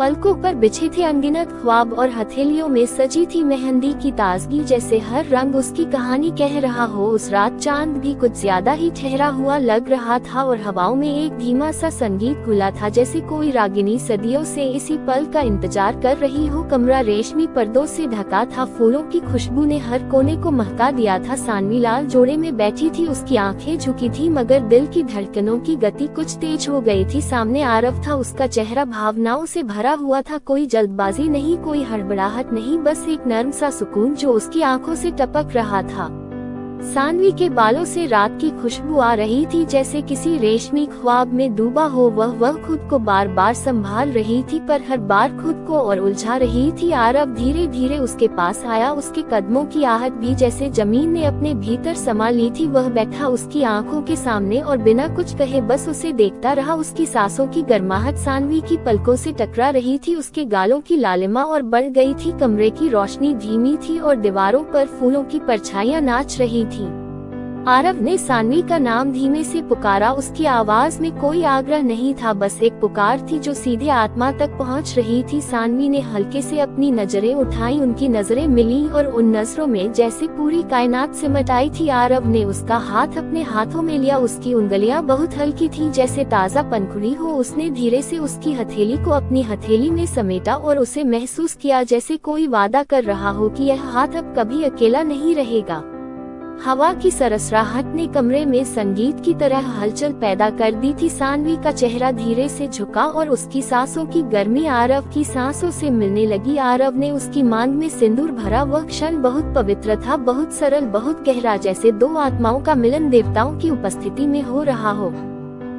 पलकों पर बिछे थे अनगिनत ख्वाब और हथेलियों में सजी थी मेहंदी की ताजगी, जैसे हर रंग उसकी कहानी कह रहा हो। उस रात चांद भी कुछ ज्यादा ही ठहरा हुआ लग रहा था और हवाओं में एक धीमा सा संगीत घुला था, जैसे कोई रागिनी सदियों से इसी पल का इंतजार कर रही हो। कमरा रेशमी पर्दों से ढका था, फूलों की खुशबू ने हर कोने को महका दिया था। सानवी लाल जोड़े में बैठी थी, उसकी आंखें झुकी थी मगर दिल की धड़कनों की गति कुछ तेज हो गई थी। सामने आरव था, उसका चेहरा भावनाओं से भरा हुआ था। कोई जल्दबाजी नहीं, कोई हड़बड़ाहट नहीं, बस एक नर्म सा सुकून जो उसकी आंखों से टपक रहा था। सानवी के बालों से रात की खुशबू आ रही थी, जैसे किसी रेशमी ख्वाब में डूबा हो। वह खुद को बार बार संभाल रही थी, पर हर बार खुद को और उलझा रही थी। आरव धीरे धीरे उसके पास आया, उसके कदमों की आहट भी जैसे जमीन ने अपने भीतर समा ली थी। वह बैठा उसकी आंखों के सामने और बिना कुछ कहे बस उसे देखता रहा। उसकी सांसों की गर्माहट सानवी की पलकों से टकरा रही थी, उसके गालों की लालिमा और बढ़ गई थी। कमरे की रोशनी धीमी थी और दीवारों पर फूलों की परछाइयां नाच रही थी। आरव ने सानवी का नाम धीमे से पुकारा, उसकी आवाज में कोई आग्रह नहीं था, बस एक पुकार थी जो सीधे आत्मा तक पहुंच रही थी। सानवी ने हल्के से अपनी नजरें उठाई, उनकी नजरें मिली और उन नजरों में जैसे पूरी कायनात सिमट आई थी। आरव ने उसका हाथ अपने हाथों में लिया, उसकी उंगलियां बहुत हल्की थी, जैसे ताजा पंखुड़ी हो। उसने धीरे से उसकी हथेली को अपनी हथेली में समेटा और उसे महसूस किया जैसे कोई वादा कर रहा हो कि यह हाथ अब कभी अकेला नहीं रहेगा। हवा की सरसराहट ने कमरे में संगीत की तरह हलचल पैदा कर दी थी। सानवी का चेहरा धीरे से झुका और उसकी सांसों की गर्मी आरव की सांसों से मिलने लगी। आरव ने उसकी मांग में सिंदूर भरा, वह क्षण बहुत पवित्र था, बहुत सरल, बहुत गहरा, जैसे दो आत्माओं का मिलन देवताओं की उपस्थिति में हो रहा हो।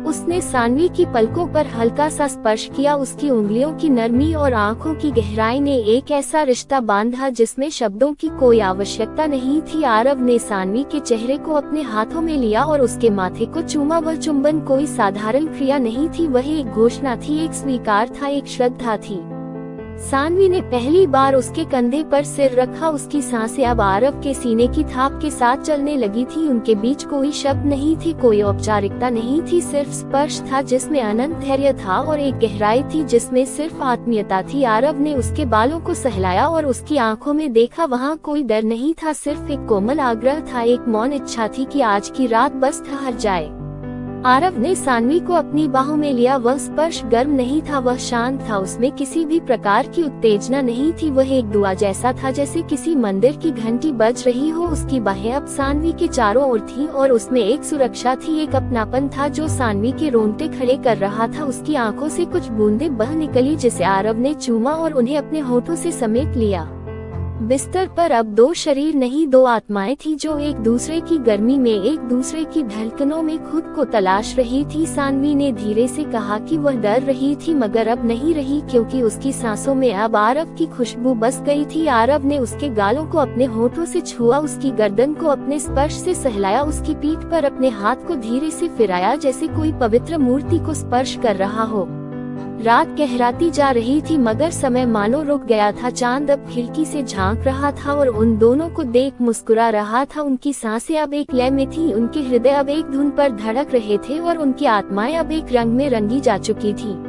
उसने सानवी की पलकों पर हल्का सा स्पर्श किया, उसकी उंगलियों की नरमी और आंखों की गहराई ने एक ऐसा रिश्ता बांधा जिसमें शब्दों की कोई आवश्यकता नहीं थी। आरव ने सानवी के चेहरे को अपने हाथों में लिया और उसके माथे को चूमा। वह चुंबन कोई साधारण क्रिया नहीं थी, वह एक घोषणा थी, एक स्वीकार था, एक श्रद्धा थी। सानवी ने पहली बार उसके कंधे पर सिर रखा, उसकी सांसें अब आरव के सीने की थाप के साथ चलने लगी थी। उनके बीच कोई शब्द नहीं थी, कोई औपचारिकता नहीं थी, सिर्फ स्पर्श था जिसमें अनंत धैर्य था और एक गहराई थी जिसमें सिर्फ आत्मीयता थी। आरव ने उसके बालों को सहलाया और उसकी आंखों में देखा, वहाँ कोई डर नहीं था, सिर्फ एक कोमल आग्रह था, एक मौन इच्छा थी कि आज की रात बस ठहर जाए। आरव ने सानवी को अपनी बाहों में लिया, वह स्पर्श गर्म नहीं था, वह शांत था, उसमें किसी भी प्रकार की उत्तेजना नहीं थी, वह एक दुआ जैसा था, जैसे किसी मंदिर की घंटी बज रही हो। उसकी बाहें अब सानवी के चारों ओर थीं और उसमें एक सुरक्षा थी, एक अपनापन था जो सानवी के रोंगटे खड़े कर रहा था। उसकी आंखों से कुछ बूंदें बह निकली जिसे आरव ने चूमा और उन्हें अपने होठों से समेट लिया। बिस्तर पर अब दो शरीर नहीं, दो आत्माएं थी जो एक दूसरे की गर्मी में, एक दूसरे की धड़कनों में खुद को तलाश रही थी। सानवी ने धीरे से कहा कि वह डर रही थी मगर अब नहीं रही, क्योंकि उसकी सांसों में अब आरव की खुशबू बस गई थी। आरव ने उसके गालों को अपने होठों से छुआ, उसकी गर्दन को अपने स्पर्श से सहलाया, उसकी पीठ पर अपने हाथ को धीरे से फिराया जैसे कोई पवित्र मूर्ति को स्पर्श कर रहा हो। रात गहराती जा रही थी मगर समय मानो रुक गया था। चांद अब खिड़की से झांक रहा था और उन दोनों को देख मुस्कुरा रहा था। उनकी सांसें अब एक लय में थी, उनके हृदय अब एक धुन पर धड़क रहे थे और उनकी आत्माएं अब एक रंग में रंगी जा चुकी थी।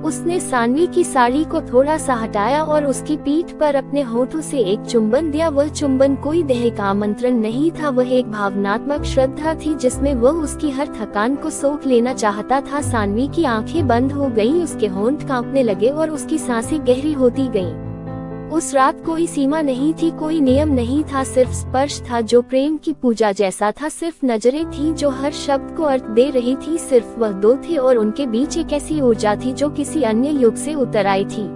उसने सानवी की साड़ी को थोड़ा सा हटाया और उसकी पीठ पर अपने होठों से एक चुंबन दिया। वह चुंबन कोई दैहिक आमंत्रण नहीं था, वह एक भावनात्मक श्रद्धा थी जिसमें वह उसकी हर थकान को सोख लेना चाहता था। सानवी की आंखें बंद हो गईं, उसके होंठ कांपने लगे और उसकी सांसें गहरी होती गईं। उस रात कोई सीमा नहीं थी, कोई नियम नहीं था, सिर्फ स्पर्श था जो प्रेम की पूजा जैसा था, सिर्फ नजरें थी जो हर शब्द को अर्थ दे रही थी, सिर्फ वह दो थे और उनके बीच एक ऐसी ऊर्जा थी जो किसी अन्य युग से उतर आई थी।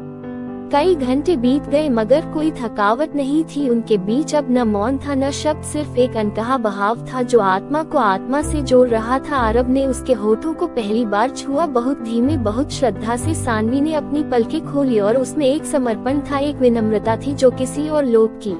कई घंटे बीत गए मगर कोई थकावट नहीं थी, उनके बीच अब न मौन था न शब्द, सिर्फ एक अनकहा बहाव था जो आत्मा को आत्मा से जोड़ रहा था। आरव ने उसके होठों को पहली बार छुआ, बहुत धीमे, बहुत श्रद्धा से। सानवी ने अपनी पलकें खोली और उसमें एक समर्पण था, एक विनम्रता थी जो किसी और लोग की